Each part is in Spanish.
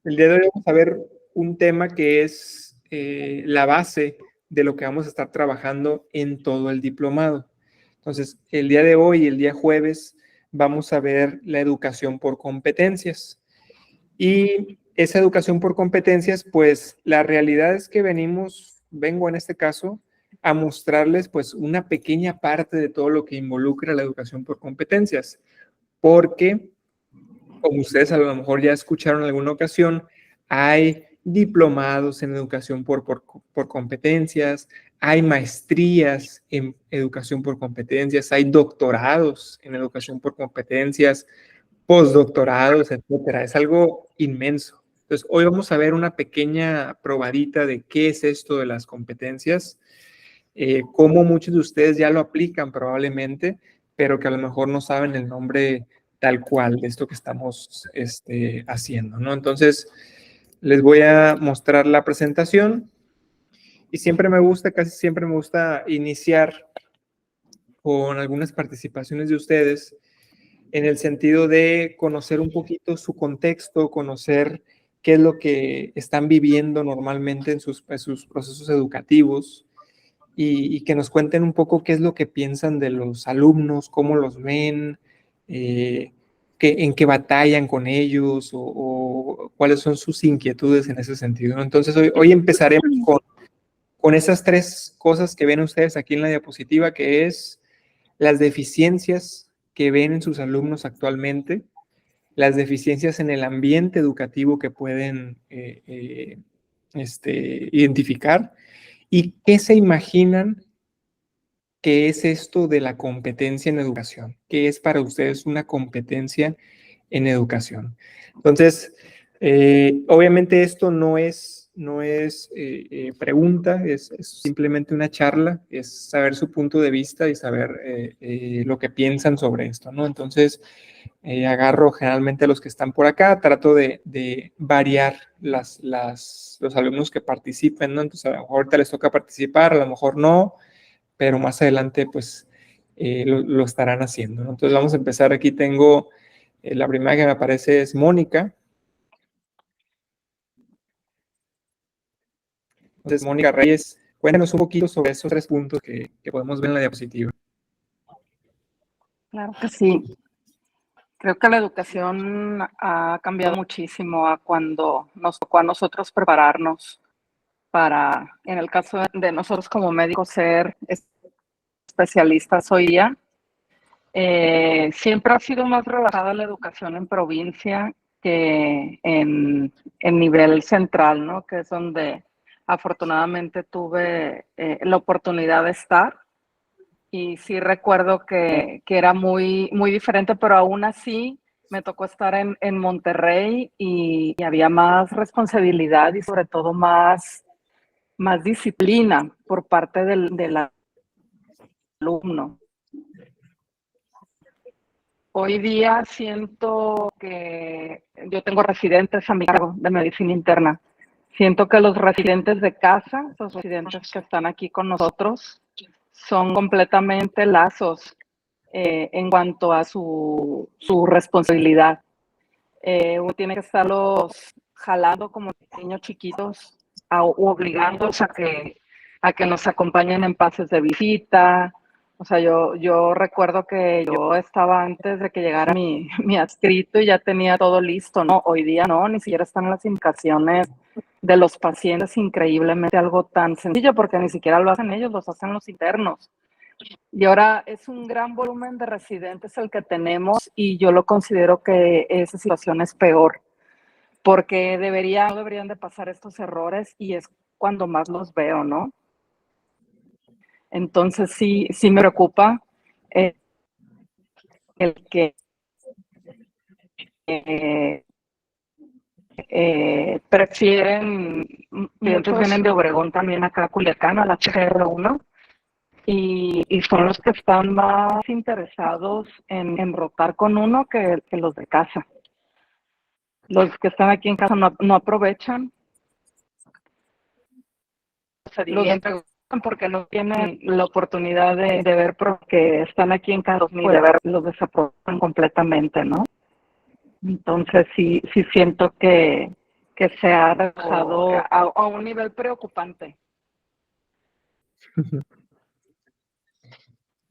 El día de hoy vamos a ver un tema que es la base de lo que vamos a estar trabajando en todo el diplomado. Entonces, el día de hoy, el día jueves, vamos a ver la educación por competencias. Y esa educación por competencias, pues la realidad es que vengo en este caso, a mostrarles pues una pequeña parte de todo lo que involucra la educación por competencias, porque como ustedes a lo mejor ya escucharon en alguna ocasión, hay diplomados en educación por competencias, hay maestrías en educación por competencias, hay doctorados en educación por competencias, postdoctorados, etcétera. Es algo inmenso. Entonces, hoy vamos a ver una pequeña probadita de qué es esto de las competencias, cómo muchos de ustedes ya lo aplican probablemente, pero que a lo mejor no saben el nombre tal cual de esto que estamos haciendo, ¿no? Entonces, les voy a mostrar la presentación y casi siempre me gusta iniciar con algunas participaciones de ustedes en el sentido de conocer un poquito su contexto, conocer qué es lo que están viviendo normalmente en sus procesos educativos y que nos cuenten un poco qué es lo que piensan de los alumnos, cómo los ven, en qué batallan con ellos o cuáles son sus inquietudes en ese sentido, ¿no? Entonces, hoy empezaremos con esas tres cosas que ven ustedes aquí en la diapositiva, que es las deficiencias que ven en sus alumnos actualmente, las deficiencias en el ambiente educativo que pueden identificar y qué se imaginan que es esto de la competencia en educación. ¿Qué es para ustedes una competencia en educación? Entonces, obviamente esto no es pregunta, es simplemente una charla, es saber su punto de vista y saber lo que piensan sobre esto, ¿no? Entonces, agarro generalmente a los que están por acá, trato de variar los alumnos que participen, ¿no? Entonces, a lo mejor ahorita les toca participar, a lo mejor no, pero más adelante, pues, lo estarán haciendo, ¿no? Entonces, vamos a empezar. Aquí tengo, la primera que me aparece es Mónica. Entonces, Mónica Reyes, cuéntanos un poquito sobre esos tres puntos que podemos ver en la diapositiva. Claro que sí. Creo que la educación ha cambiado muchísimo a cuando nos tocó a nosotros prepararnos para, en el caso de nosotros como médicos, ser especialistas hoy día. Siempre ha sido más relajada la educación en provincia que en nivel central, ¿no? Que es donde afortunadamente tuve la oportunidad de estar. Y sí recuerdo que era muy, muy diferente, pero aún así me tocó estar en Monterrey y había más responsabilidad y sobre todo más disciplina por parte del alumno. Hoy día siento que yo tengo residentes a mi cargo de medicina interna. Siento que los residentes de casa, los residentes que están aquí con nosotros, son completamente lazos en cuanto a su responsabilidad. Uno tiene que estarlos jalando como niños chiquitos o obligándolos a que nos acompañen en pases de visita. O sea, yo recuerdo que yo estaba antes de que llegara mi adscrito y ya tenía todo listo, ¿no? Hoy día no, ni siquiera están las indicaciones de los pacientes, increíblemente algo tan sencillo, porque ni siquiera lo hacen ellos, los hacen los internos. Y ahora es un gran volumen de residentes el que tenemos y yo lo considero que esa situación es peor, porque no deberían de pasar estos errores y es cuando más los veo, ¿no? Entonces sí me preocupa el que prefieren, muchos vienen de Obregón también acá a Culiacán, a la HR1, y son los que están más interesados en rotar con uno que los de casa. Los que están aquí en casa no aprovechan. Se divierten porque no tienen la oportunidad de ver porque están aquí en casa ni de ver, los desaprovechan completamente, ¿no? Entonces sí siento que que se ha rebasado a un nivel preocupante.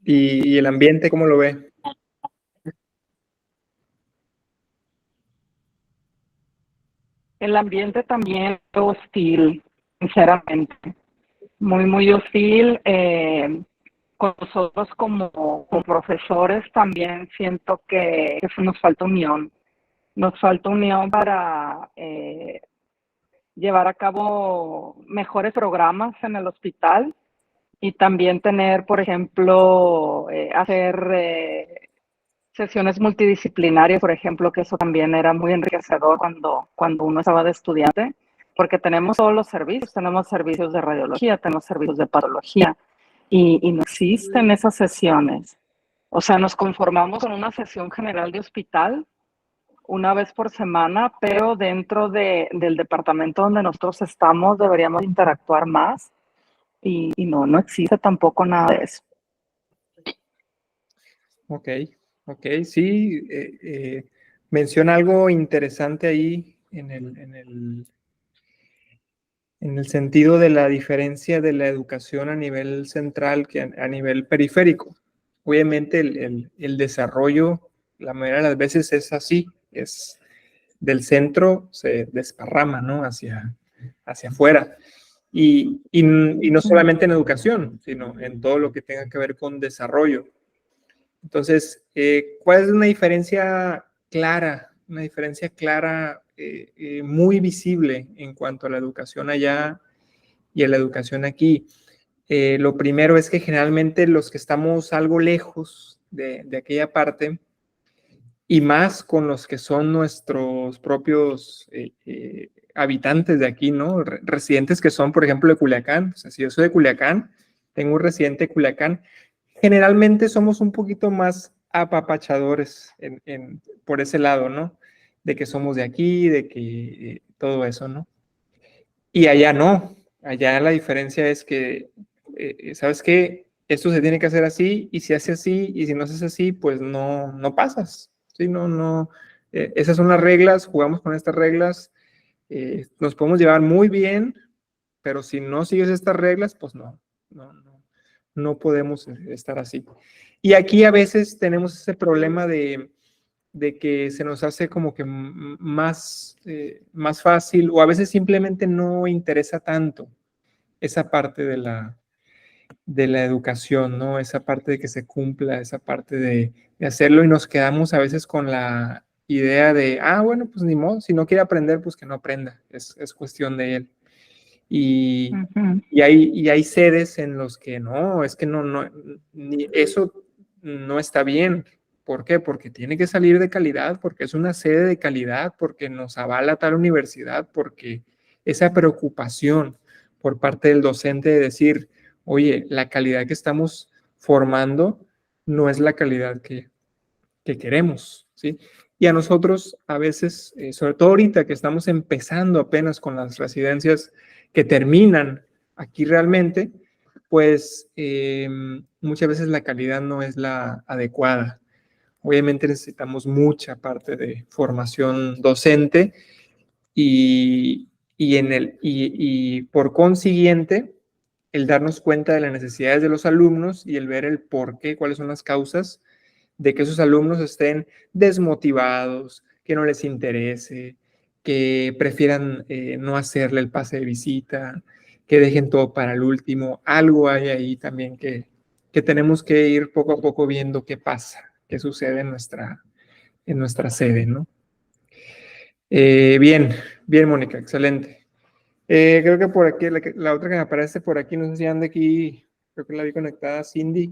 ¿Y el ambiente cómo lo ve? El ambiente también es hostil, sinceramente, muy, muy hostil. Con nosotros como profesores también siento que nos falta unión. Nos falta unión para llevar a cabo mejores programas en el hospital y también tener, por ejemplo, hacer sesiones multidisciplinarias, por ejemplo, que eso también era muy enriquecedor cuando uno estaba de estudiante, porque tenemos todos los servicios, tenemos servicios de radiología, tenemos servicios de patología, y no existen esas sesiones. O sea, nos conformamos con una sesión general de hospital una vez por semana, pero dentro del departamento donde nosotros estamos deberíamos interactuar más y no existe tampoco nada de eso. Ok, ok, sí, menciona algo interesante ahí en el sentido de la diferencia de la educación a nivel central que a nivel periférico. Obviamente el desarrollo, la mayoría de las veces es así, es del centro se desparrama, ¿no? Hacia afuera. Y no solamente en educación, sino en todo lo que tenga que ver con desarrollo. Entonces, ¿cuál es una diferencia clara? Una diferencia clara, muy visible en cuanto a la educación allá y a la educación aquí. Lo primero es que generalmente los que estamos algo lejos de aquella parte, y más con los que son nuestros propios habitantes de aquí, ¿no? Residentes que son, por ejemplo, de Culiacán. O sea, si yo soy de Culiacán, tengo un residente de Culiacán, generalmente somos un poquito más apapachadores por ese lado, ¿no? De que somos de aquí, de que todo eso, ¿no? Y allá no. Allá la diferencia es que, ¿sabes qué? Esto se tiene que hacer así, y si hace así, y si no haces así, pues no pasas. ¿Sí? No. Esas son las reglas, jugamos con estas reglas, nos podemos llevar muy bien, pero si no sigues estas reglas, pues no podemos estar así. Y aquí a veces tenemos ese problema de que se nos hace como que más fácil, o a veces simplemente no interesa tanto esa parte de la educación, ¿no? Esa parte de que se cumpla, esa parte de hacerlo, y nos quedamos a veces con la idea de, bueno, pues ni modo, si no quiere aprender, pues que no aprenda, es cuestión de él. Y, y hay sedes en los que no, es que ni eso no está bien. ¿Por qué? Porque tiene que salir de calidad, porque es una sede de calidad, porque nos avala tal universidad, porque esa preocupación por parte del docente de decir, oye, la calidad que estamos formando no es la calidad que queremos, ¿sí? Y a nosotros a veces, sobre todo ahorita que estamos empezando apenas con las residencias que terminan aquí realmente, pues muchas veces la calidad no es la adecuada. Obviamente necesitamos mucha parte de formación docente y por consiguiente, el darnos cuenta de las necesidades de los alumnos y el ver el por qué, cuáles son las causas de que esos alumnos estén desmotivados, que no les interese, que prefieran no hacerle el pase de visita, que dejen todo para el último. Algo hay ahí también que tenemos que ir poco a poco viendo qué pasa, qué sucede en nuestra sede, ¿no? Bien, bien, Mónica, excelente. Creo que por aquí, la otra que me aparece por aquí, no sé si anda aquí, creo que la vi conectada, Cindy.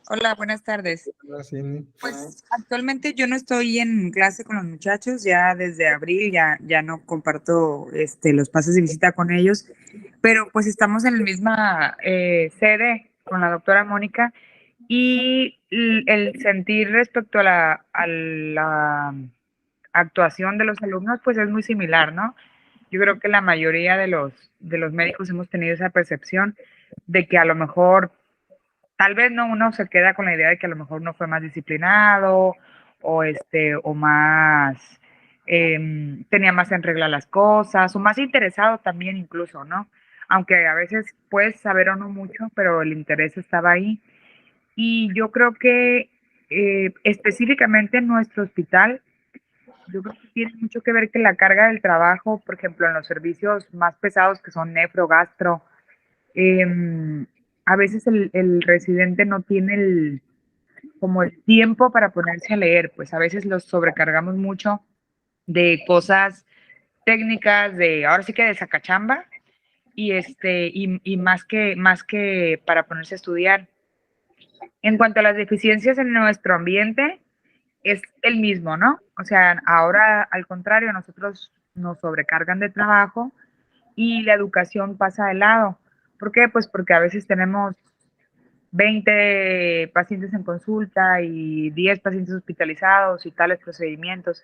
Hola, buenas tardes. Hola, Cindy. Pues actualmente yo no estoy en clase con los muchachos, ya desde abril ya no comparto los pases de visita con ellos, pero pues estamos en la misma sede con la doctora Mónica y el sentir respecto a la actuación de los alumnos pues es muy similar, ¿no? Yo creo que la mayoría de los médicos hemos tenido esa percepción de que a lo mejor tal vez no uno se queda con la idea de que a lo mejor no fue más disciplinado o más, tenía más en regla las cosas, o más interesado también incluso, ¿no? Aunque a veces puedes saber o no mucho, pero el interés estaba ahí. Y yo creo que específicamente en nuestro hospital, yo creo que tiene mucho que ver que la carga del trabajo, por ejemplo, en los servicios más pesados que son nefro, gastro, em, a veces el residente no tiene como el tiempo para ponerse a leer, pues a veces los sobrecargamos mucho de cosas técnicas, de ahora sí que de sacachamba, y más que para ponerse a estudiar. En cuanto a las deficiencias en nuestro ambiente, es el mismo, ¿no? O sea, ahora al contrario, nosotros nos sobrecargan de trabajo y la educación pasa de lado. ¿Por qué? Pues porque a veces tenemos 20 pacientes en consulta y 10 pacientes hospitalizados y tales procedimientos.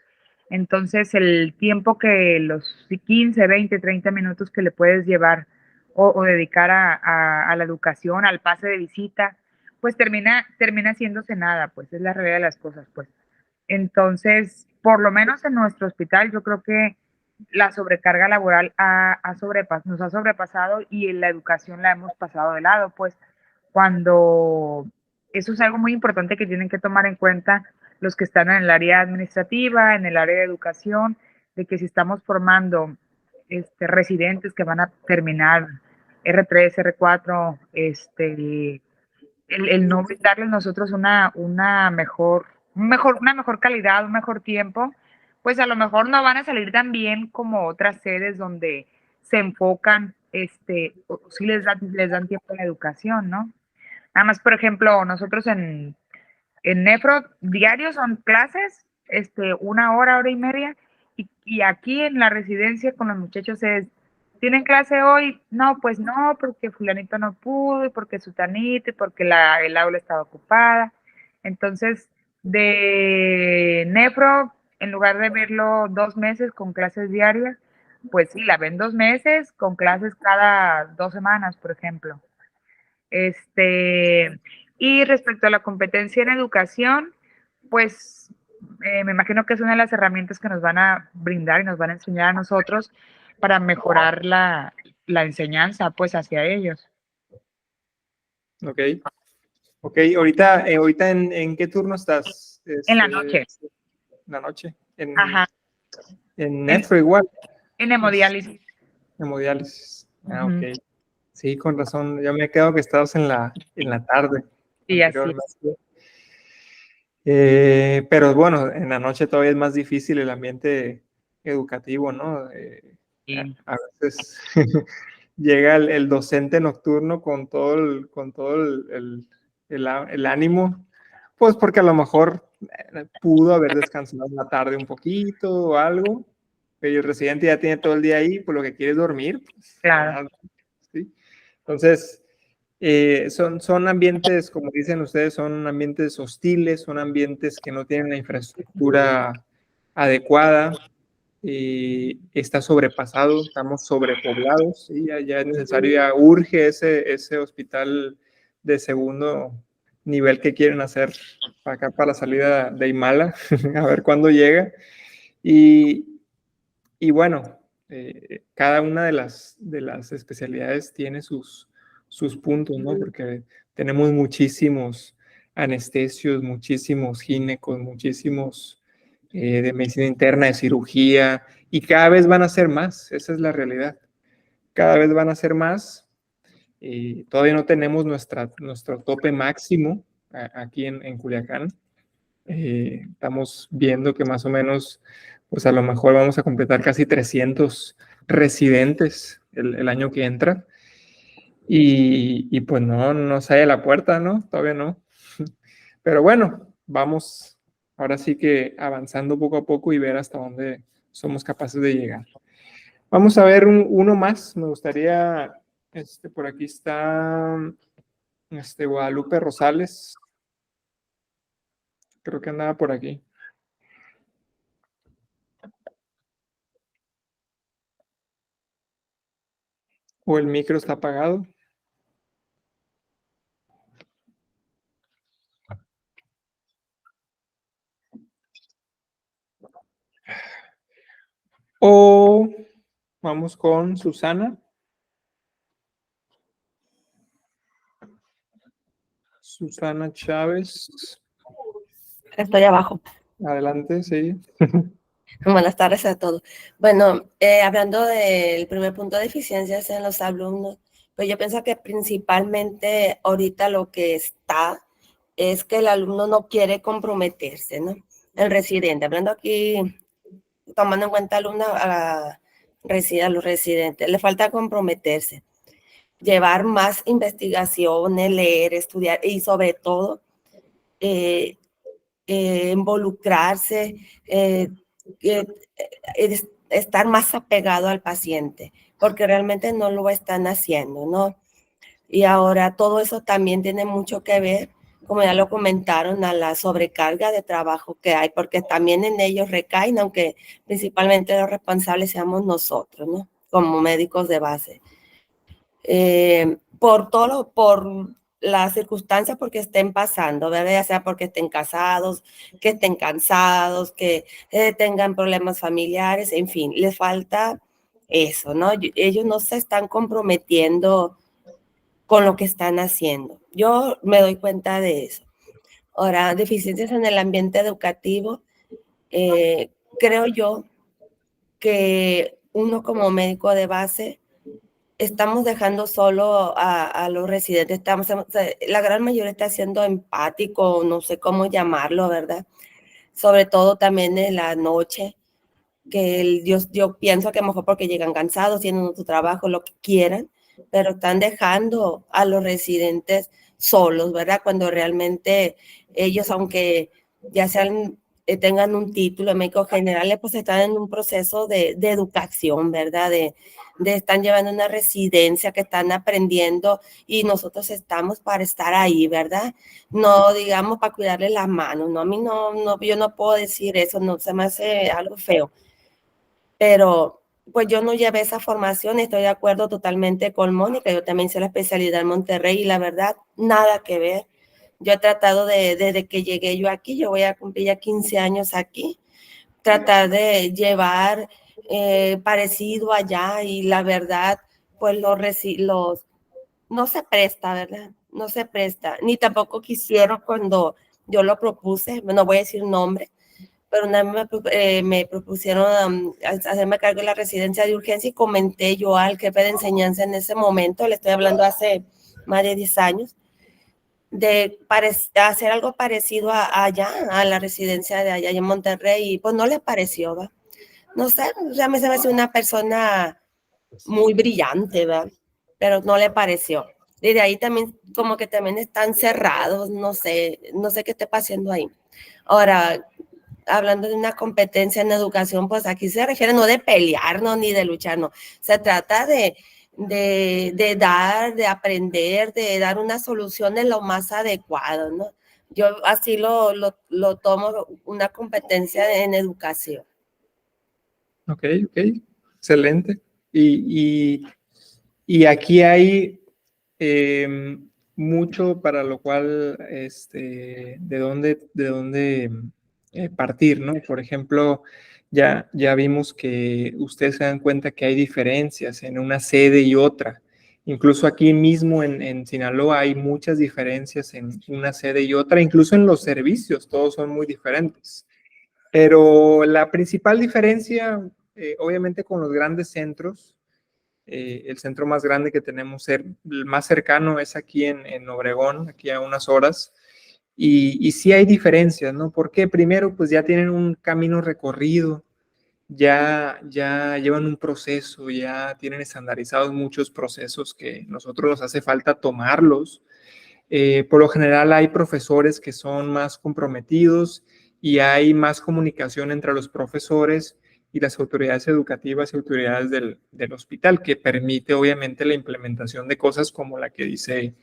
Entonces, el tiempo que los 15, 20, 30 minutos que le puedes llevar o dedicar a la educación, al pase de visita, pues termina haciéndose nada, pues es la realidad de las cosas, pues. Entonces, por lo menos en nuestro hospital, yo creo que la sobrecarga laboral nos ha sobrepasado y en la educación la hemos pasado de lado, pues cuando eso es algo muy importante que tienen que tomar en cuenta los que están en el área administrativa, en el área de educación, de que si estamos formando residentes que van a terminar R3, R4, el no brindarles nosotros una mejor calidad, un mejor tiempo, pues a lo mejor no van a salir tan bien como otras sedes donde se enfocan, o sí les dan tiempo a la educación, ¿no? Nada más, por ejemplo, nosotros en Nefro diario son clases, 1 hora, hora y media, y aquí en la residencia con los muchachos es, ¿tienen clase hoy? No, pues no, porque fulanito no pudo, y porque sutanito, y porque el aula estaba ocupada. Entonces, de Nefro, en lugar de verlo 2 meses con clases diarias, pues sí, la ven 2 meses con clases cada 2 semanas, por ejemplo. Y respecto a la competencia en educación, pues me imagino que es una de las herramientas que nos van a brindar y nos van a enseñar a nosotros para mejorar la enseñanza, pues, hacia ellos. Ok. Ok, ahorita ¿en qué turno estás? En la noche. La noche. Ajá. En En, nefro igual. en hemodiálisis. Hemodiálisis. Ah, Ujú. ok. Sí, con razón. Ya me quedo que estabas en la tarde Sí, así es. anteriormente. Pero bueno, en la noche todavía es más difícil el ambiente educativo, ¿no? Sí. A veces llega el docente nocturno con todo el ánimo, pues porque a lo mejor pudo haber descansado en la tarde un poquito o algo, pero el residente ya tiene todo el día ahí, pues lo que quiere es dormir, pues, Claro. ¿sí? Entonces, son ambientes, como dicen ustedes, son ambientes hostiles, son ambientes que no tienen la infraestructura adecuada, está sobrepasado, estamos sobrepoblados, ¿sí? Ya es necesario, ya urge ese hospital de segundo nivel que quieren hacer para acá, para la salida de Imala, a ver cuándo llega. Y bueno, cada una de las especialidades tiene sus puntos, ¿no? Porque tenemos muchísimos anestesios, muchísimos ginecos, muchísimos de medicina interna, de cirugía, y cada vez van a ser más, esa es la realidad. Cada vez van a ser más. Todavía no tenemos nuestro tope máximo aquí en Culiacán. Estamos viendo que más o menos, pues a lo mejor vamos a completar casi 300 residentes el año que entra. Y pues no sale a la puerta, ¿no? Todavía no. Pero bueno, vamos ahora sí que avanzando poco a poco y ver hasta dónde somos capaces de llegar. Vamos a ver uno más. Me gustaría, por aquí está Guadalupe Rosales. Creo que andaba por aquí. O el micro está apagado. O vamos con Susana. Susana Chávez. Estoy abajo. Adelante, sí. Buenas tardes a todos. Bueno, hablando del primer punto de deficiencias en los alumnos, pues yo pienso que principalmente ahorita lo que está es que el alumno no quiere comprometerse, ¿no? El residente, hablando aquí, tomando en cuenta alumnos a los residentes, le falta comprometerse, llevar más investigaciones, leer, estudiar y sobre todo involucrarse, estar más apegado al paciente, porque realmente no lo están haciendo, ¿no? Y ahora todo eso también tiene mucho que ver, como ya lo comentaron, a la sobrecarga de trabajo que hay, porque también en ellos recaen, aunque principalmente los responsables seamos nosotros, ¿no? Como médicos de base. Por las circunstancias porque estén pasando, ¿verdad? Ya sea porque estén casados, que estén cansados, que tengan problemas familiares, en fin, les falta eso, ¿no? Ellos no se están comprometiendo con lo que están haciendo. Yo me doy cuenta de eso. Ahora, deficiencias en el ambiente educativo, creo yo que uno como médico de base estamos dejando solo a los residentes, la gran mayoría está siendo empático, no sé cómo llamarlo, ¿verdad? Sobre todo también en la noche, que yo pienso que a lo mejor porque llegan cansados, tienen su trabajo, lo que quieran, pero están dejando a los residentes solos, ¿verdad? Cuando realmente ellos, aunque ya sean, tengan un título de médico general, pues están en un proceso de educación, ¿verdad? Están llevando una residencia que están aprendiendo y nosotros estamos para estar ahí, ¿verdad? No digamos para cuidarle las manos, ¿no? A mí yo no puedo decir eso, no se me hace algo feo. Pero pues yo no llevé esa formación, estoy de acuerdo totalmente con Mónica, yo también hice la especialidad en Monterrey y la verdad, nada que ver. Yo he tratado desde que llegué yo aquí, yo voy a cumplir ya 15 años aquí, tratar de llevar parecido allá y la verdad, pues no se presta, ¿verdad? No se presta, ni tampoco quisieron cuando yo lo propuse, no voy a decir nombre, pero una vez me propusieron hacerme cargo de la residencia de urgencia y comenté yo al jefe de enseñanza en ese momento, le estoy hablando hace más de 10 años, de hacer algo parecido allá, a la residencia de allá en Monterrey, y pues no le pareció, ¿va? No sé, ya me se me hace una persona muy brillante, ¿verdad? Pero no le pareció. Y de ahí también, como que también están cerrados, no sé qué esté pasando ahí. Ahora, hablando de una competencia en educación, pues aquí se refiere no de pelearnos ni de lucharnos, se trata de dar, de aprender, de dar una solución de lo más adecuado, ¿no? Yo así lo tomo una competencia en educación. Ok, excelente. Y aquí hay mucho para lo cual, de dónde partir, ¿no? Por ejemplo, ya vimos que ustedes se dan cuenta que hay diferencias en una sede y otra. Incluso aquí mismo en Sinaloa hay muchas diferencias en una sede y otra, incluso en los servicios, todos son muy diferentes. Pero la principal diferencia, obviamente con los grandes centros, el centro más grande que tenemos, el más cercano es aquí en Obregón, aquí a unas horas, y sí hay diferencias, ¿no? Porque primero, pues ya tienen un camino recorrido, ya llevan un proceso, ya tienen estandarizados muchos procesos que nosotros nos hace falta tomarlos. Por lo general hay profesores que son más comprometidos y hay más comunicación entre los profesores y las autoridades educativas y autoridades del hospital, que permite obviamente la implementación de cosas como la que dice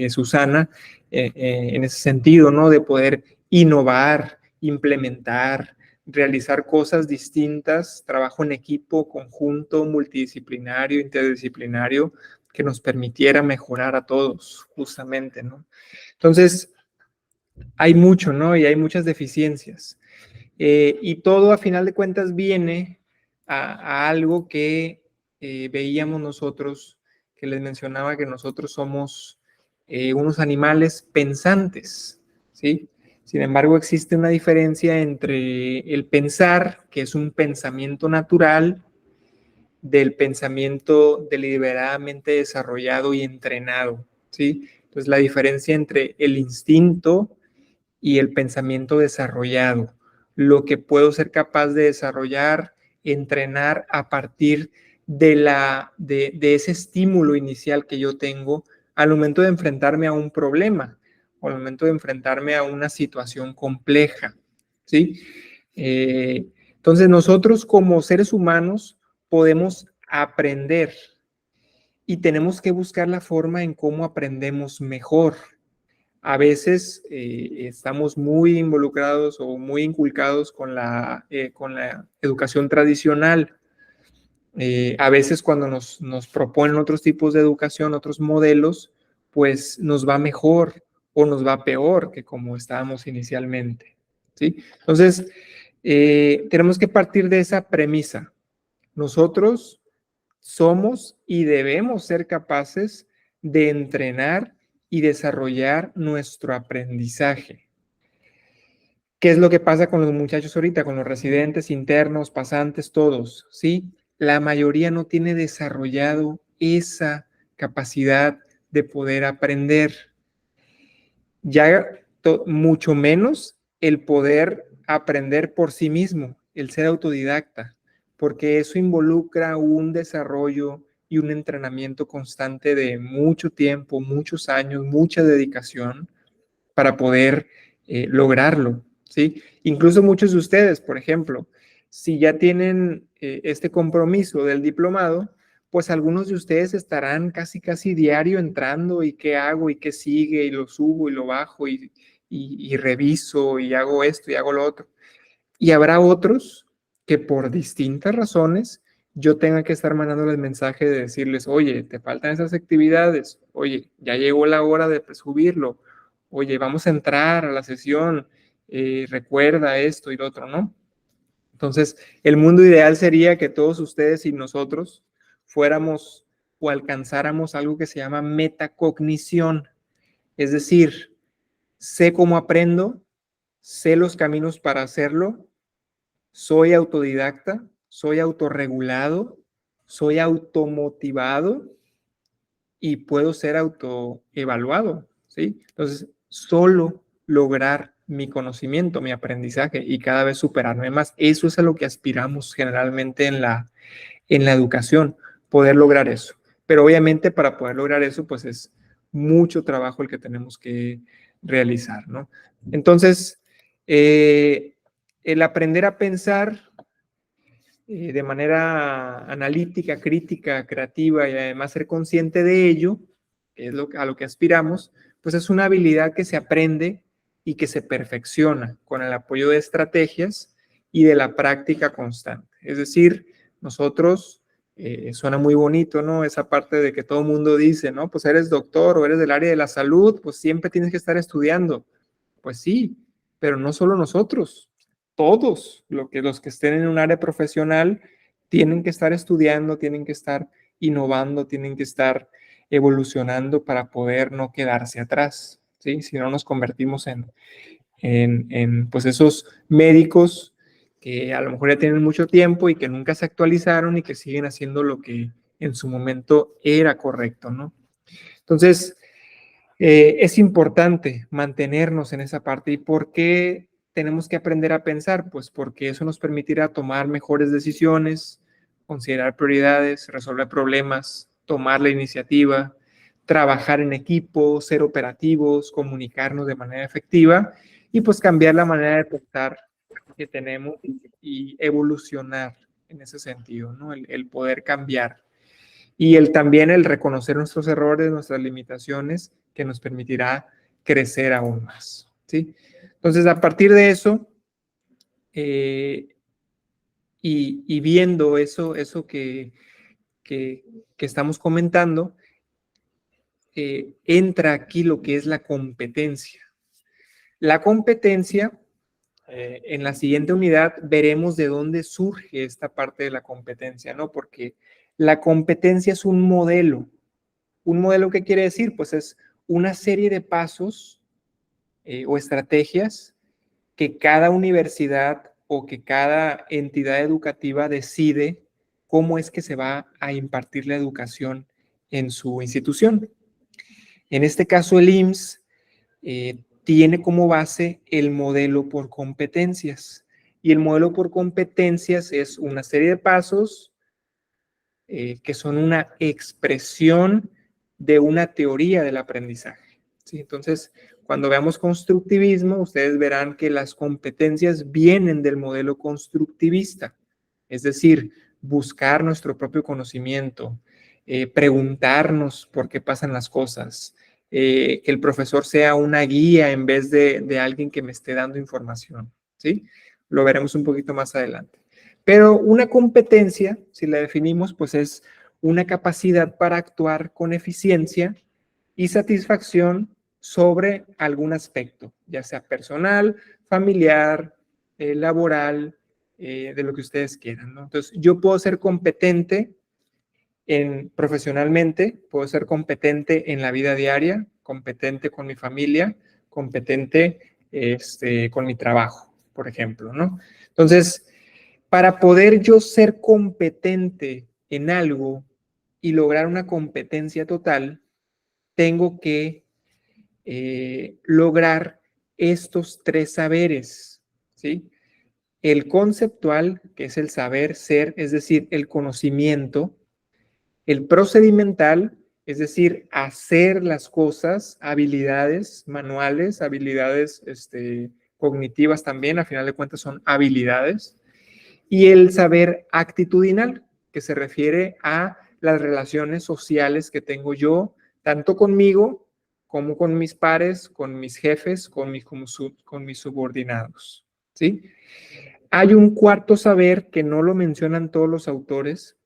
Susana, en ese sentido, ¿no? De poder innovar, implementar, realizar cosas distintas, trabajo en equipo, conjunto, multidisciplinario, interdisciplinario, que nos permitiera mejorar a todos, justamente, ¿no? Entonces, hay mucho, ¿no? Y hay muchas deficiencias. Y todo a final de cuentas viene a algo que veíamos nosotros, que les mencionaba que nosotros somos unos animales pensantes, ¿sí? Sin embargo, existe una diferencia entre el pensar, que es un pensamiento natural, del pensamiento deliberadamente desarrollado y entrenado, ¿sí? Entonces, la diferencia entre el instinto y el pensamiento desarrollado, lo que puedo ser capaz de desarrollar, entrenar a partir de ese estímulo inicial que yo tengo al momento de enfrentarme a un problema o al momento de enfrentarme a una situación compleja, ¿sí? Entonces nosotros como seres humanos podemos aprender y tenemos que buscar la forma en cómo aprendemos mejor. A veces estamos muy involucrados o muy inculcados con la educación tradicional. A veces cuando nos proponen otros tipos de educación, otros modelos, pues nos va mejor o nos va peor que como estábamos inicialmente, ¿sí? Entonces, tenemos que partir de esa premisa. Nosotros somos y debemos ser capaces de entrenar y desarrollar nuestro aprendizaje. ¿Qué es lo que pasa con los muchachos ahorita, con los residentes, internos, pasantes, todos? ¿Sí? La mayoría no tiene desarrollado esa capacidad de poder aprender. Ya mucho menos el poder aprender por sí mismo, el ser autodidacta, porque eso involucra un desarrollo y un entrenamiento constante de mucho tiempo, muchos años, mucha dedicación para poder lograrlo, ¿sí? Incluso muchos de ustedes, por ejemplo, si ya tienen este compromiso del diplomado, pues algunos de ustedes estarán casi diario entrando y qué hago y qué sigue y lo subo y lo bajo y reviso y hago esto y hago lo otro. Y habrá otros que por distintas razones yo tenga que estar mandándoles mensaje de decirles, oye, te faltan esas actividades, oye, ya llegó la hora de subirlo, oye, vamos a entrar a la sesión, recuerda esto y lo otro, ¿no? Entonces, el mundo ideal sería que todos ustedes y nosotros fuéramos o alcanzáramos algo que se llama metacognición, es decir, sé cómo aprendo, sé los caminos para hacerlo, soy autodidacta, soy autorregulado, soy automotivado y puedo ser autoevaluado, ¿sí? Entonces, solo lograr mi conocimiento, mi aprendizaje y cada vez superarme más. Eso es a lo que aspiramos generalmente en la educación, poder lograr eso. Pero obviamente para poder lograr eso, pues es mucho trabajo el que tenemos que realizar, ¿no? Entonces, el aprender a pensar de manera analítica, crítica, creativa y además ser consciente de ello, que es a lo que aspiramos, pues es una habilidad que se aprende y que se perfecciona con el apoyo de estrategias y de la práctica constante. Es decir, nosotros, suena muy bonito, ¿no? Esa parte de que todo el mundo dice, ¿no? Pues eres doctor o eres del área de la salud, pues siempre tienes que estar estudiando. Pues sí, pero no solo nosotros, todos los que estén en un área profesional tienen que estar estudiando, tienen que estar innovando, tienen que estar evolucionando para poder no quedarse atrás, ¿sí? Si no nos convertimos en pues esos médicos que a lo mejor ya tienen mucho tiempo y que nunca se actualizaron y que siguen haciendo lo que en su momento era correcto, ¿no? Entonces, es importante mantenernos en esa parte. ¿Y por qué tenemos que aprender a pensar? Pues porque eso nos permitirá tomar mejores decisiones, considerar prioridades, resolver problemas, tomar la iniciativa, trabajar en equipo, ser operativos, comunicarnos de manera efectiva y pues cambiar la manera de pensar que tenemos y evolucionar en ese sentido, ¿no? El poder cambiar. Y también el reconocer nuestros errores, nuestras limitaciones, que nos permitirá crecer aún más, ¿sí? Entonces, a partir de eso, y viendo eso que estamos comentando, entra aquí lo que es la competencia. La competencia En la siguiente unidad veremos de dónde surge esta parte de la competencia, ¿no? Porque la competencia es un modelo. ¿Un modelo qué quiere decir? Pues es una serie de pasos o estrategias que cada universidad o que cada entidad educativa decide cómo es que se va a impartir la educación en su institución. En este caso, el IMSS tiene como base el modelo por competencias. Y el modelo por competencias es una serie de pasos que son una expresión de una teoría del aprendizaje. ¿Sí? Entonces, cuando veamos constructivismo, ustedes verán que las competencias vienen del modelo constructivista, es decir, buscar nuestro propio conocimiento, preguntarnos por qué pasan las cosas, que el profesor sea una guía en vez de alguien que me esté dando información, ¿sí? Lo veremos un poquito más adelante. Pero una competencia, si la definimos, pues es una capacidad para actuar con eficiencia y satisfacción sobre algún aspecto, ya sea personal, familiar, laboral, de lo que ustedes quieran, ¿no? Entonces, yo puedo ser competente profesionalmente, puedo ser competente en la vida diaria, competente con mi familia, competente con mi trabajo, por ejemplo, ¿no? Entonces, para poder yo ser competente en algo y lograr una competencia total, tengo que lograr estos tres saberes, ¿sí? El conceptual, que es el saber ser, es decir, el conocimiento. El procedimental, es decir, hacer las cosas, habilidades manuales, habilidades cognitivas también, a final de cuentas son habilidades. Y el saber actitudinal, que se refiere a las relaciones sociales que tengo yo, tanto conmigo como con mis pares, con mis jefes, con mis subordinados, ¿sí? Hay un cuarto saber que no lo mencionan todos los autores,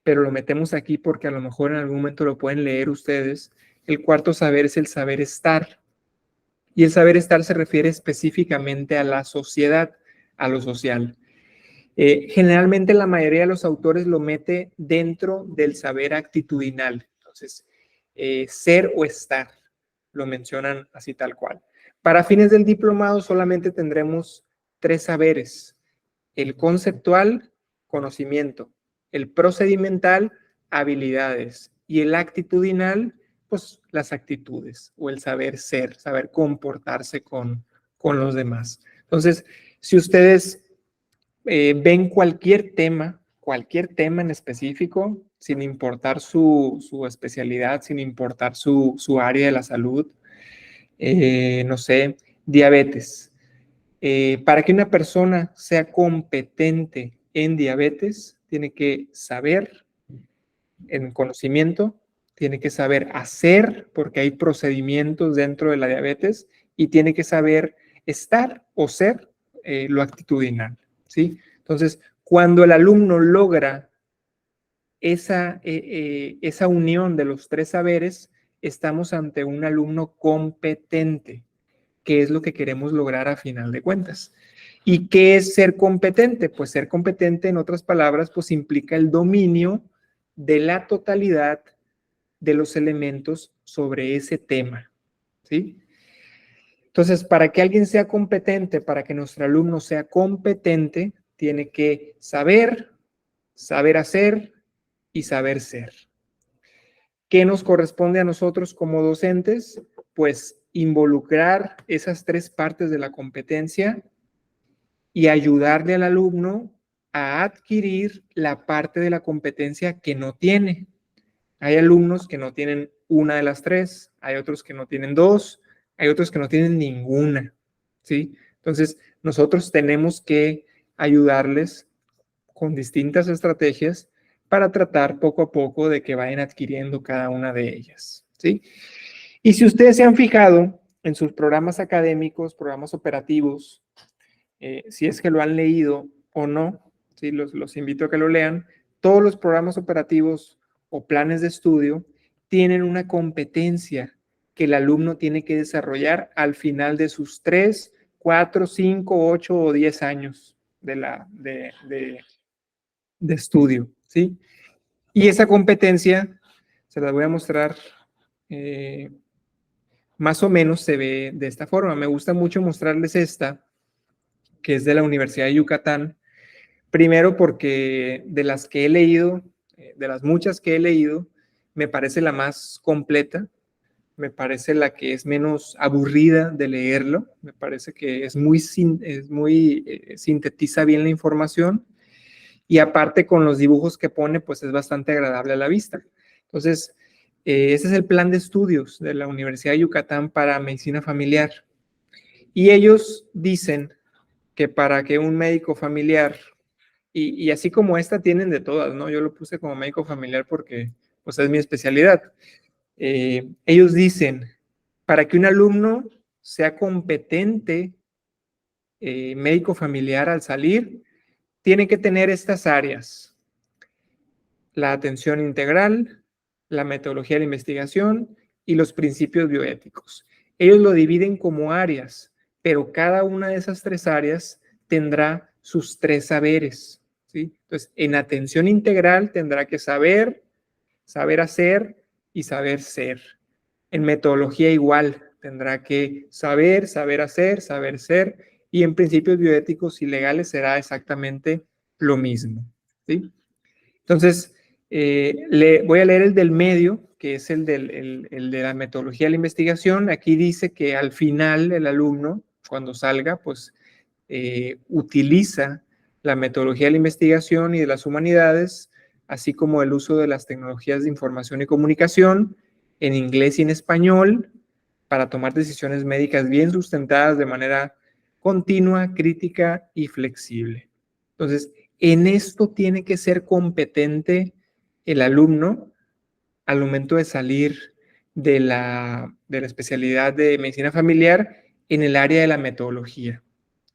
pero lo metemos aquí porque a lo mejor en algún momento lo pueden leer ustedes. El cuarto saber es el saber estar. Y el saber estar se refiere específicamente a la sociedad, a lo social. Generalmente la mayoría de los autores lo mete dentro del saber actitudinal. Entonces, ser o estar, lo mencionan así tal cual. Para fines del diplomado solamente tendremos tres saberes: el conceptual, conocimiento; el procedimental, habilidades; y el actitudinal, pues las actitudes o el saber ser, saber comportarse con los demás. Entonces, si ustedes ven cualquier tema en específico, sin importar su especialidad, sin importar su área de la salud, no sé, diabetes. Para que una persona sea competente en diabetes, tiene que saber en conocimiento, tiene que saber hacer, porque hay procedimientos dentro de la diabetes, y tiene que saber estar o ser lo actitudinal, ¿sí? Entonces, cuando el alumno logra esa unión de los tres saberes, estamos ante un alumno competente, que es lo que queremos lograr a final de cuentas. ¿Y qué es ser competente? Pues ser competente, en otras palabras, pues implica el dominio de la totalidad de los elementos sobre ese tema, ¿sí? Entonces, para que alguien sea competente, para que nuestro alumno sea competente, tiene que saber, saber hacer y saber ser. ¿Qué nos corresponde a nosotros como docentes? Pues involucrar esas tres partes de la competencia y ayudarle al alumno a adquirir la parte de la competencia que no tiene. Hay alumnos que no tienen una de las tres, hay otros que no tienen dos, hay otros que no tienen ninguna, ¿sí? Entonces, nosotros tenemos que ayudarles con distintas estrategias para tratar poco a poco de que vayan adquiriendo cada una de ellas, ¿sí? Y si ustedes se han fijado en sus programas académicos, programas operativos, si es que lo han leído o no, ¿sí? Los invito a que lo lean. Todos los programas operativos o planes de estudio tienen una competencia que el alumno tiene que desarrollar al final de sus 3, 4, 5, 8 o 10 años de estudio, ¿sí? Y esa competencia, se las voy a mostrar, más o menos se ve de esta forma. Me gusta mucho mostrarles esta, que es de la Universidad de Yucatán. Primero porque de las que he leído, de las muchas que he leído, me parece la más completa, me parece la que es menos aburrida de leerlo, me parece que es muy sintetiza bien la información y aparte con los dibujos que pone, pues es bastante agradable a la vista. Entonces, ese es el plan de estudios de la Universidad de Yucatán para medicina familiar. Y ellos dicen que para que un médico familiar, y así como esta tienen de todas, ¿no? Yo lo puse como médico familiar porque pues es mi especialidad. Ellos dicen, para que un alumno sea competente médico familiar al salir, tiene que tener estas áreas: la atención integral, la metodología de la investigación y los principios bioéticos. Ellos lo dividen como áreas, pero cada una de esas 3 áreas tendrá sus 3 saberes, ¿sí? Entonces, en atención integral tendrá que saber, saber hacer y saber ser. En metodología igual, tendrá que saber, saber hacer, saber ser, y en principios bioéticos y legales será exactamente lo mismo, ¿sí? Entonces, voy a leer el del medio, que es el de la metodología de la investigación. Aquí dice que al final el alumno, cuando salga, pues utiliza la metodología de la investigación y de las humanidades, así como el uso de las tecnologías de información y comunicación en inglés y en español para tomar decisiones médicas bien sustentadas de manera continua, crítica y flexible. Entonces, en esto tiene que ser competente el alumno al momento de salir de la especialidad de medicina familiar en el área de la metodología,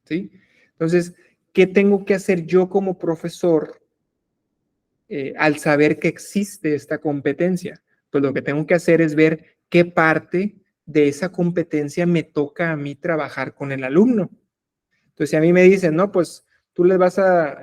¿sí? Entonces, ¿qué tengo que hacer yo como profesor al saber que existe esta competencia? Pues lo que tengo que hacer es ver qué parte de esa competencia me toca a mí trabajar con el alumno. Entonces, si a mí me dicen, no, pues tú les vas a,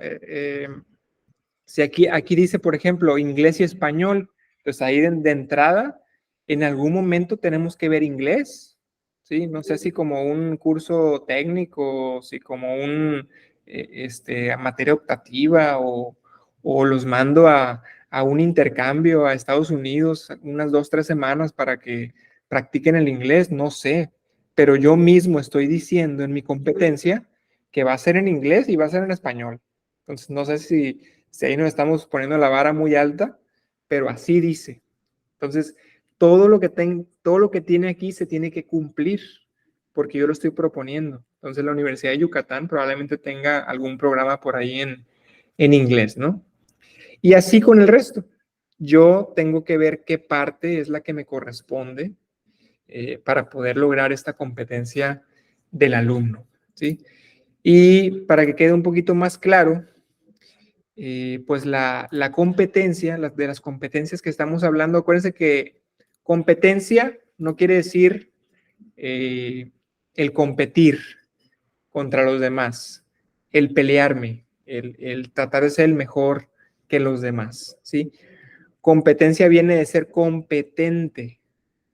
si aquí dice, por ejemplo, inglés y español, pues ahí de entrada, en algún momento tenemos que ver inglés, ¿sí? No sé si como un curso técnico, si como materia optativa o los mando a un intercambio a Estados Unidos unas 2, 3 semanas para que practiquen el inglés, no sé, pero yo mismo estoy diciendo en mi competencia que va a ser en inglés y va a ser en español. Entonces, no sé si ahí nos estamos poniendo la vara muy alta, pero así dice. Entonces, todo lo que tiene aquí se tiene que cumplir, porque yo lo estoy proponiendo. Entonces, la Universidad de Yucatán probablemente tenga algún programa por ahí en inglés, ¿no? Y así con el resto. Yo tengo que ver qué parte es la que me corresponde para poder lograr esta competencia del alumno, ¿sí? Y para que quede un poquito más claro, pues la competencia, de las competencias que estamos hablando, acuérdense que competencia no quiere decir el competir contra los demás, el pelearme, el tratar de ser el mejor que los demás, ¿sí? Competencia viene de ser competente.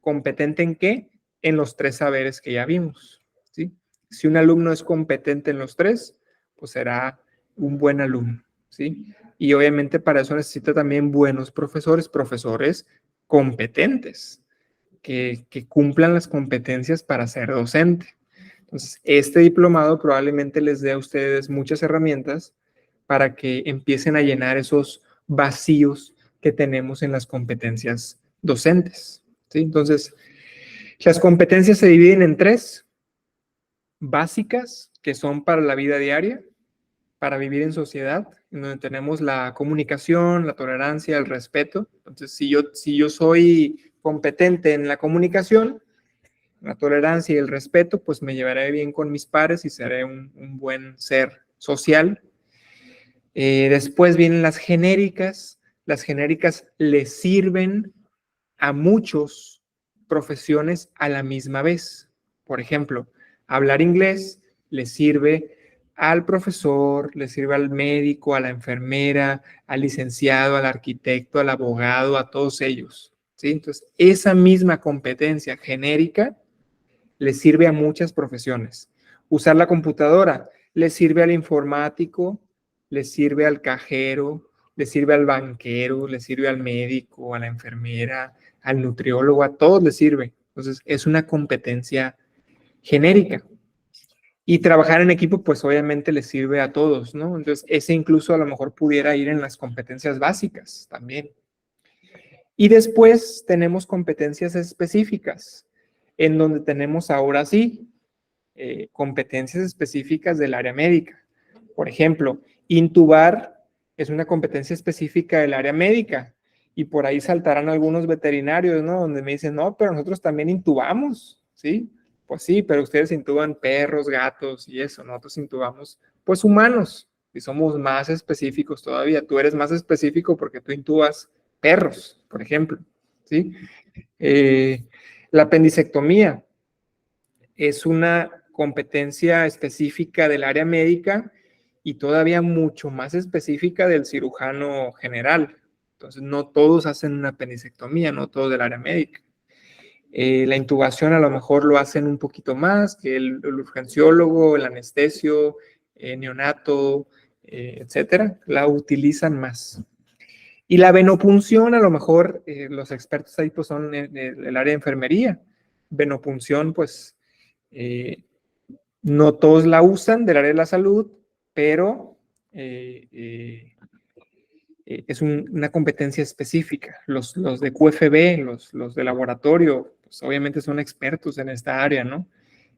¿Competente en qué? En los 3 saberes que ya vimos, ¿sí? Si un alumno es competente en los 3, pues será un buen alumno, ¿sí? Y obviamente para eso necesita también buenos profesores competentes, que cumplan las competencias para ser docente. Entonces, este diplomado probablemente les dé a ustedes muchas herramientas para que empiecen a llenar esos vacíos que tenemos en las competencias docentes, ¿sí? Entonces, las competencias se dividen en 3: básicas, que son para la vida diaria, para vivir en sociedad, en donde tenemos la comunicación, la tolerancia, el respeto. Entonces, si yo soy competente en la comunicación, la tolerancia y el respeto, pues me llevaré bien con mis pares y seré un buen ser social. Después vienen las genéricas. Las genéricas le sirven a muchas profesiones a la misma vez. Por ejemplo, hablar inglés le sirve al profesor, le sirve al médico, a la enfermera, al licenciado, al arquitecto, al abogado, a todos ellos, ¿sí? Entonces, esa misma competencia genérica le sirve a muchas profesiones. Usar la computadora le sirve al informático, le sirve al cajero, le sirve al banquero, le sirve al médico, a la enfermera, al nutriólogo, a todos les sirve. Entonces, es una competencia genérica. Y trabajar en equipo, pues obviamente le sirve a todos, ¿no? Entonces, ese incluso a lo mejor pudiera ir en las competencias básicas también. Y después tenemos competencias específicas, en donde tenemos ahora sí competencias específicas del área médica. Por ejemplo, intubar es una competencia específica del área médica. Y por ahí saltarán algunos veterinarios, ¿no? Donde me dicen, no, pero nosotros también intubamos, ¿sí? Pues sí, pero ustedes intuban perros, gatos y eso. Nosotros intubamos, pues, humanos. Y somos más específicos todavía. Tú eres más específico porque tú intubas perros, por ejemplo, ¿sí? La apendicectomía es una competencia específica del área médica y todavía mucho más específica del cirujano general. Entonces, no todos hacen una apendicectomía, no todos del área médica. La intubación a lo mejor lo hacen un poquito más que el urgenciólogo, el anestesio, neonato, etcétera. La utilizan más. Y la venopunción, a lo mejor los expertos ahí pues son el área de enfermería. Venopunción, pues no todos la usan del área de la salud, pero es una competencia específica. Los de QFB, los de laboratorio, pues obviamente son expertos en esta área, ¿no?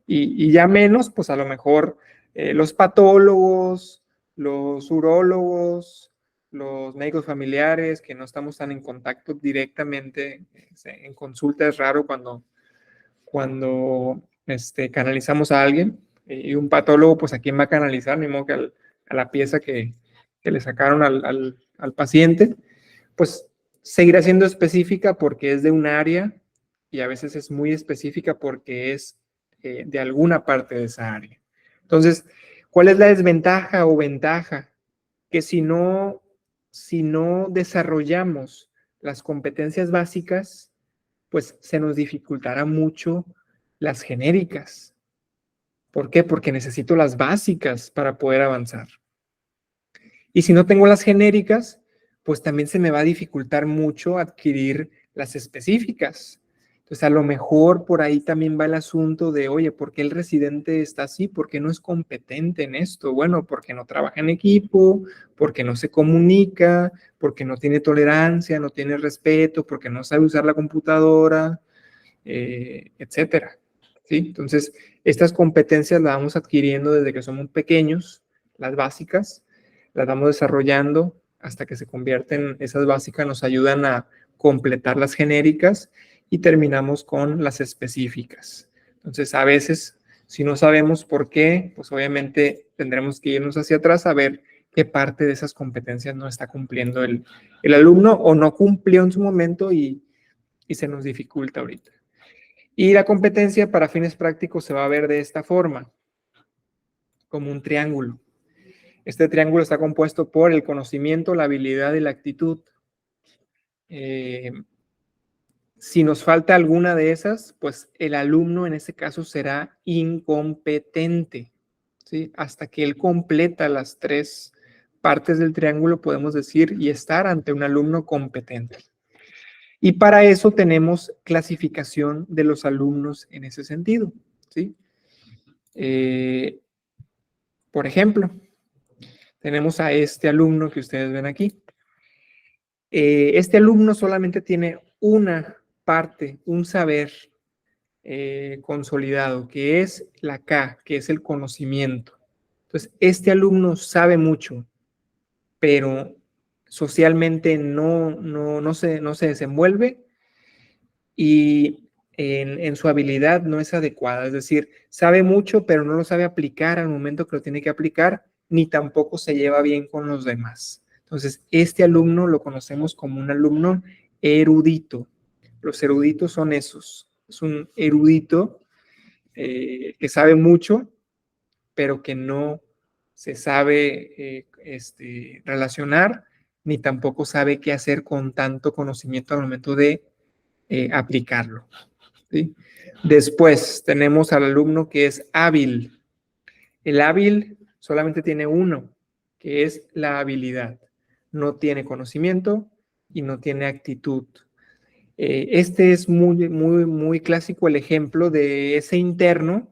Y ya menos, pues a lo mejor los patólogos, los urólogos, los médicos familiares, que no estamos tan en contacto directamente, en consulta es raro cuando canalizamos a alguien, y un patólogo, pues a quién va a canalizar, ni modo que a la pieza que le sacaron al paciente, pues seguirá siendo específica porque es de un área y a veces es muy específica porque es de alguna parte de esa área. Entonces, ¿cuál es la desventaja o ventaja? Que si no desarrollamos las competencias básicas, pues se nos dificultará mucho las genéricas. ¿Por qué? Porque necesito las básicas para poder avanzar. Y si no tengo las genéricas, pues también se me va a dificultar mucho adquirir las específicas. Entonces, a lo mejor por ahí también va el asunto de, oye, ¿por qué el residente está así? ¿Por qué no es competente en esto? Bueno, porque no trabaja en equipo, porque no se comunica, porque no tiene tolerancia, no tiene respeto, porque no sabe usar la computadora, etcétera. ¿Sí? Entonces, estas competencias las vamos adquiriendo desde que somos pequeños, las básicas, las vamos desarrollando hasta que se convierten, esas básicas nos ayudan a completar las genéricas y terminamos con las específicas. Entonces, a veces, si no sabemos por qué, pues obviamente tendremos que irnos hacia atrás a ver qué parte de esas competencias no está cumpliendo el alumno o no cumplió en su momento y se nos dificulta ahorita. Y la competencia para fines prácticos se va a ver de esta forma, como un triángulo. Este triángulo está compuesto por el conocimiento, la habilidad y la actitud. Si nos falta alguna de esas, pues el alumno en este caso será incompetente, ¿sí? Hasta que él completa las tres partes del triángulo, podemos decir, y estar ante un alumno competente. Y para eso tenemos clasificación de los alumnos en ese sentido, ¿sí? Por ejemplo, tenemos a este alumno que ustedes ven aquí. Este alumno solamente tiene una parte, un saber consolidado, que es la K, que es el conocimiento. Entonces, este alumno sabe mucho, pero socialmente no se desenvuelve y en su habilidad no es adecuada. Es decir, sabe mucho, pero no lo sabe aplicar al momento que lo tiene que aplicar, ni tampoco se lleva bien con los demás. Entonces, este alumno lo conocemos como un alumno erudito. Los eruditos son esos. Es un erudito que sabe mucho, pero que no se sabe relacionar, ni tampoco sabe qué hacer con tanto conocimiento al momento de aplicarlo, ¿sí? Después tenemos al alumno que es hábil. El hábil solamente tiene uno, que es la habilidad. No tiene conocimiento y no tiene actitud. Este es muy clásico el ejemplo de ese interno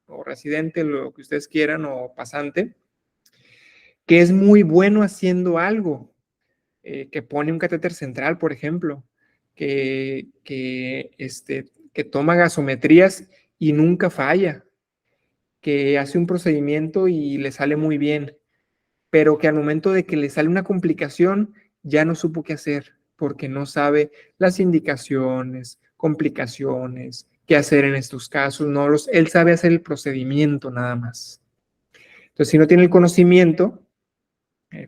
o residente, lo que ustedes quieran, o pasante, que es muy bueno haciendo algo, que pone un catéter central, por ejemplo, que toma gasometrías y nunca falla, que hace un procedimiento y le sale muy bien, pero que al momento de que le sale una complicación ya no supo qué hacer, porque no sabe las indicaciones, complicaciones, qué hacer en estos casos, él sabe hacer el procedimiento nada más. Entonces, si no tiene el conocimiento,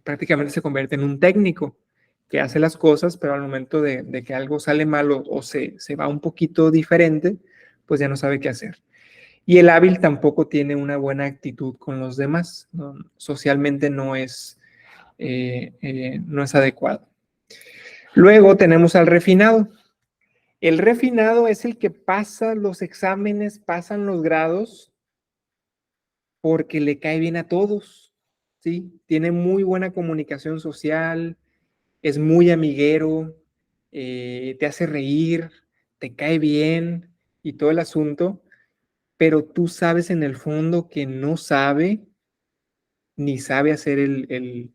prácticamente se convierte en un técnico que hace las cosas, pero al momento de que algo sale mal o se va un poquito diferente, pues ya no sabe qué hacer. Y el hábil tampoco tiene una buena actitud con los demás, ¿no? Socialmente no es adecuado. Luego tenemos al refinado. El refinado es el que pasa los exámenes, pasan los grados, porque le cae bien a todos, ¿sí? Tiene muy buena comunicación social, es muy amiguero, te hace reír, te cae bien y todo el asunto, pero tú sabes en el fondo que no sabe ni sabe hacer el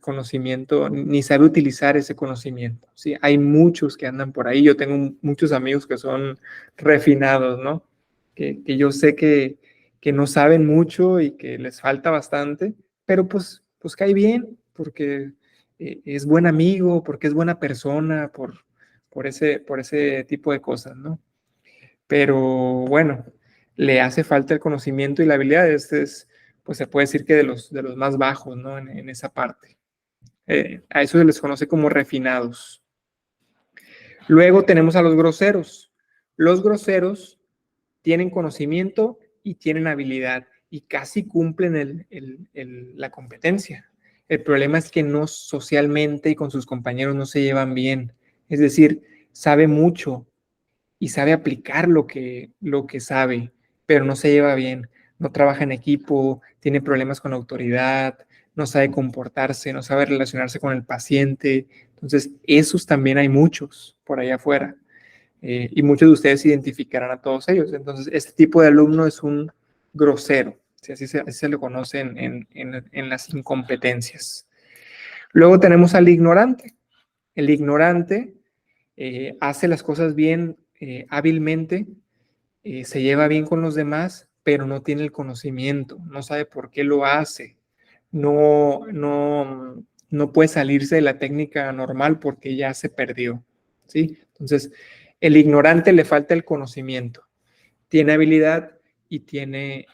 conocimiento, ni sabe utilizar ese conocimiento, ¿sí? Hay muchos que andan por ahí, yo tengo muchos amigos que son refinados, ¿no? Que yo sé que no saben mucho y que les falta bastante, pero pues cae bien, porque es buen amigo, porque es buena persona, por ese tipo de cosas, ¿no? Pero bueno, le hace falta el conocimiento y la habilidad. Pues se puede decir que de los más bajos, ¿no? En esa parte. A eso se les conoce como refinados. Luego tenemos a los groseros. Los groseros tienen conocimiento y tienen habilidad y casi cumplen la competencia. El problema es que no socialmente y con sus compañeros no se llevan bien. Es decir, sabe mucho, y sabe aplicar lo que sabe, pero no se lleva bien, no trabaja en equipo, tiene problemas con la autoridad, no sabe comportarse, no sabe relacionarse con el paciente. Entonces, esos también hay muchos por allá afuera, y muchos de ustedes identificarán a todos ellos. Entonces, este tipo de alumno es un grosero, ¿sí? Así se le conoce en las incompetencias. Luego tenemos al ignorante. El ignorante hace las cosas bien, hábilmente, se lleva bien con los demás, pero no tiene el conocimiento, no sabe por qué lo hace, no puede salirse de la técnica normal porque ya se perdió, ¿sí? Entonces, el ignorante le falta el conocimiento, tiene habilidad y tiene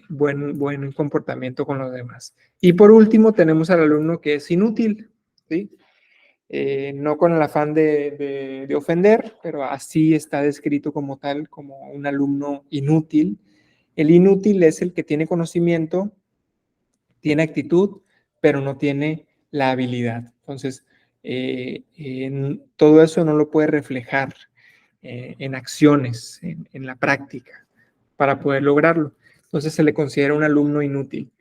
buen comportamiento con los demás. Y por último, tenemos al alumno que es inútil, ¿sí? No con el afán de ofender, pero así está descrito como tal, como un alumno inútil. El inútil es el que tiene conocimiento, tiene actitud, pero no tiene la habilidad. Entonces, todo eso no lo puede reflejar en acciones, en la práctica, para poder lograrlo. Entonces se le considera un alumno inútil.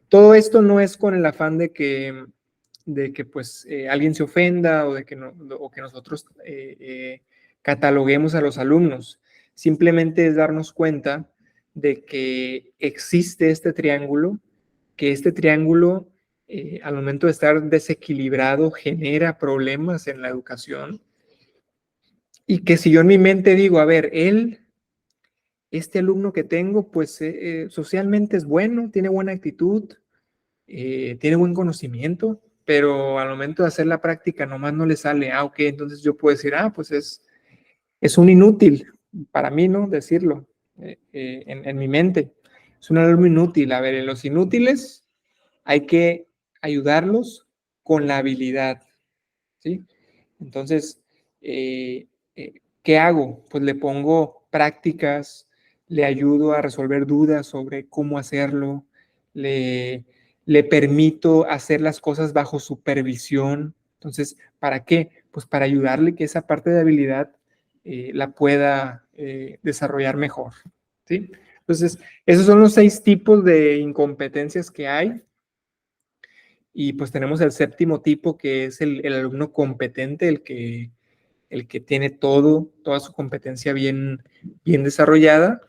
Todo esto no es con el afán de que pues alguien se ofenda o que nosotros cataloguemos a los alumnos. Simplemente es darnos cuenta de que existe este triángulo, que este triángulo al momento de estar desequilibrado genera problemas en la educación, y que si yo en mi mente digo, a ver, este alumno que tengo, pues socialmente es bueno, tiene buena actitud, tiene buen conocimiento, pero al momento de hacer la práctica nomás no le sale. Ok, entonces yo puedo decir, pues es un inútil, para mí, ¿no? Decirlo en mi mente. Es un alumno inútil. A ver, en los inútiles hay que ayudarlos con la habilidad, ¿sí? Entonces, ¿qué hago? Pues le pongo prácticas, le ayudo a resolver dudas sobre cómo hacerlo, le permito hacer las cosas bajo supervisión. Entonces, ¿para qué? Pues para ayudarle que esa parte de habilidad la pueda desarrollar mejor, ¿sí? Entonces, esos son los 6 tipos de incompetencias que hay. Y pues tenemos el séptimo tipo, que es el alumno competente, el que tiene toda su competencia bien desarrollada.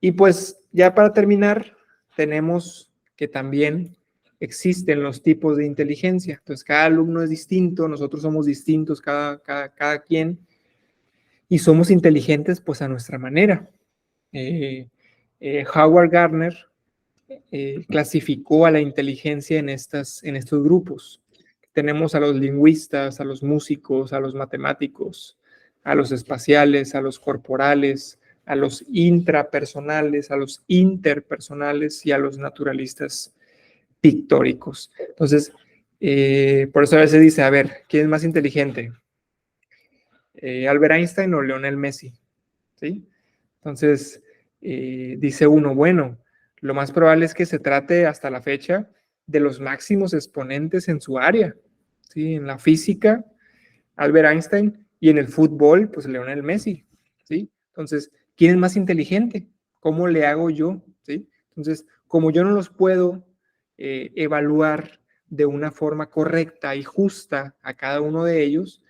Y pues ya para terminar, tenemos que también existen los tipos de inteligencia. Entonces, cada alumno es distinto, nosotros somos distintos, cada quien, y somos inteligentes pues a nuestra manera. Howard Gardner clasificó a la inteligencia en estos grupos. Tenemos a los lingüistas, a los músicos, a los matemáticos, a los espaciales, a los corporales, a los intrapersonales, a los interpersonales y a los naturalistas pictóricos. Entonces, por eso a veces dice, a ver, ¿quién es más inteligente? ¿Albert Einstein o Lionel Messi? ¿Sí? Entonces, dice uno, bueno, lo más probable es que se trate hasta la fecha de los máximos exponentes en su área, ¿sí? En la física, Albert Einstein, y en el fútbol, pues Lionel Messi, ¿sí? Entonces, ¿quién es más inteligente? ¿Cómo le hago yo? ¿Sí? Entonces, como yo no los puedo evaluar de una forma correcta y justa a cada uno de ellos,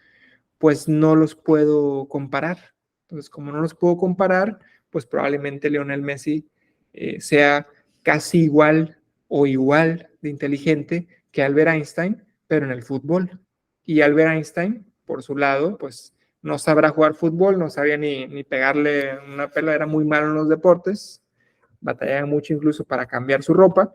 pues no los puedo comparar. Entonces, como no los puedo comparar, pues probablemente Lionel Messi sea casi igual o igual de inteligente que Albert Einstein, pero en el fútbol. Y Albert Einstein, por su lado, pues no sabrá jugar fútbol, no sabía ni pegarle una pelota, era muy malo en los deportes, batallaba mucho incluso para cambiar su ropa,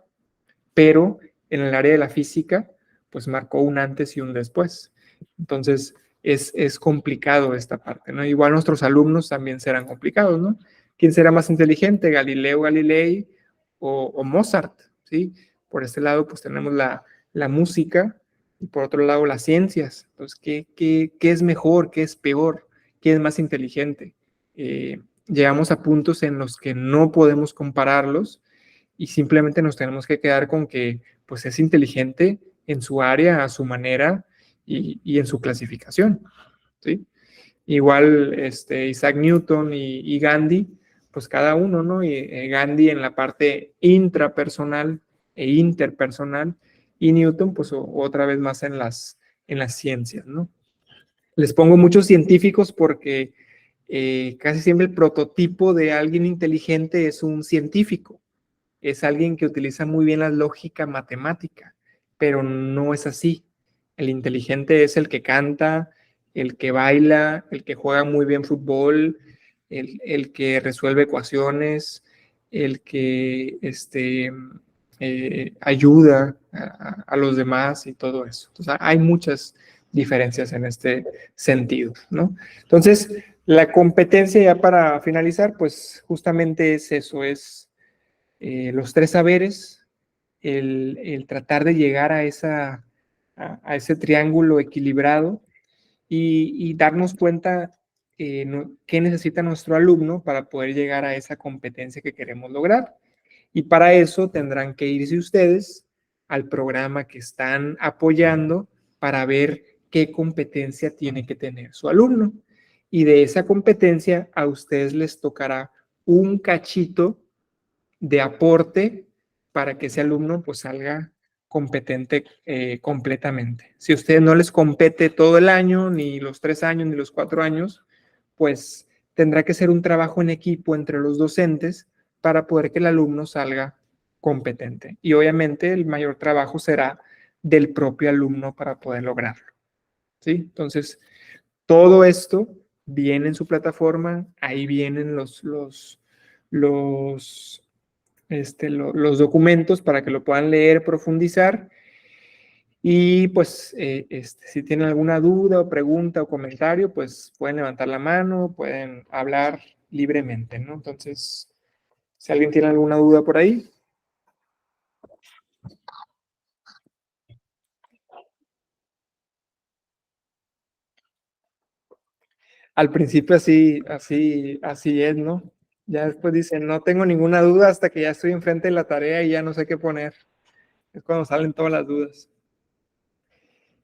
pero en el área de la física, pues marcó un antes y un después. Entonces, es complicado esta parte, ¿no? Igual nuestros alumnos también serán complicados, ¿no? ¿Quién será más inteligente, Galileo Galilei o Mozart? ¿Sí? Por este lado, pues tenemos la música y por otro lado las ciencias. Entonces, ¿qué es mejor? ¿Qué es peor? ¿Quién es más inteligente? Llegamos a puntos en los que no podemos compararlos y simplemente nos tenemos que quedar con que pues es inteligente en su área, a su manera y en su clasificación, ¿sí? Igual Isaac Newton y Gandhi, pues cada uno, ¿no? Y, Gandhi en la parte intrapersonal e interpersonal y Newton pues otra vez más en las ciencias, ¿no? Les pongo muchos científicos porque casi siempre el prototipo de alguien inteligente es un científico, es alguien que utiliza muy bien la lógica matemática, pero no es así. El inteligente es el que canta, el que baila, el que juega muy bien fútbol, el que resuelve ecuaciones, el que ayuda a los demás y todo eso. Entonces, hay muchas diferencias en este sentido, ¿no? Entonces, la competencia ya para finalizar, pues justamente es eso, es los 3 saberes, el tratar de llegar a ese triángulo equilibrado y darnos cuenta qué necesita nuestro alumno para poder llegar a esa competencia que queremos lograr. Y para eso tendrán que irse ustedes al programa que están apoyando para ver qué competencia tiene que tener su alumno. Y de esa competencia a ustedes les tocará un cachito de aporte para que ese alumno pues salga competente completamente. Si a ustedes no les compete todo el año, ni los 3 años, ni los 4 años, pues tendrá que ser un trabajo en equipo entre los docentes para poder que el alumno salga competente. Y obviamente el mayor trabajo será del propio alumno para poder lograrlo. ¿Sí? Entonces, todo esto viene en su plataforma, ahí vienen los los documentos para que lo puedan leer, profundizar. Y pues si tienen alguna duda o pregunta o comentario, pues pueden levantar la mano, pueden hablar libremente, ¿no? Entonces, si alguien tiene alguna duda por ahí. Al principio así es, ¿no? Ya después dicen, no tengo ninguna duda hasta que ya estoy enfrente de la tarea y ya no sé qué poner. Es cuando salen todas las dudas.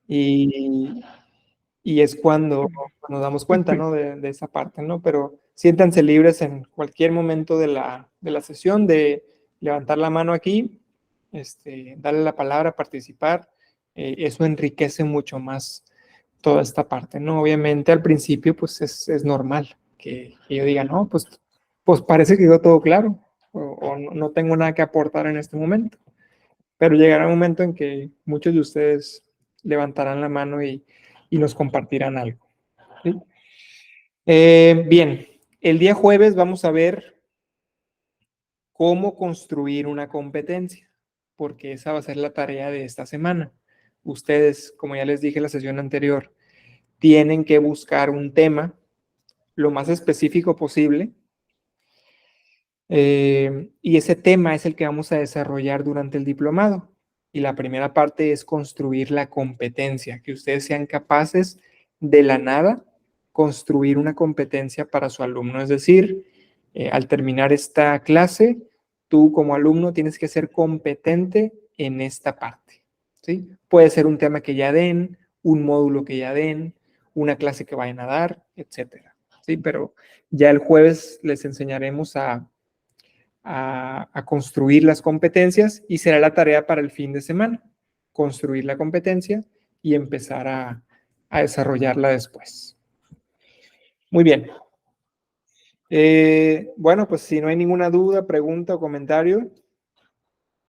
Y es cuando nos damos cuenta, ¿no? De esa parte, ¿no? Pero siéntanse libres en cualquier momento de la sesión de levantar la mano aquí, darle la palabra, participar. Eso enriquece mucho más toda esta parte, ¿no? Obviamente al principio, pues es normal que yo diga, no, pues parece que quedó todo claro, o no tengo nada que aportar en este momento. Pero llegará un momento en que muchos de ustedes levantarán la mano y nos compartirán algo. ¿Sí? Bien, el día jueves vamos a ver cómo construir una competencia, porque esa va a ser la tarea de esta semana. Ustedes, como ya les dije en la sesión anterior, tienen que buscar un tema lo más específico posible, y ese tema es el que vamos a desarrollar durante el diplomado. Y la primera parte es construir la competencia, que ustedes sean capaces de la nada construir una competencia para su alumno. Es decir, al terminar esta clase, tú como alumno tienes que ser competente en esta parte, ¿sí? Puede ser un tema que ya den, un módulo que ya den, una clase que vayan a dar, etcétera, ¿sí? Pero ya el jueves les enseñaremos a construir las competencias y será la tarea para el fin de semana, construir la competencia y empezar a desarrollarla después. Muy bien. Bueno, pues si no hay ninguna duda, pregunta o comentario,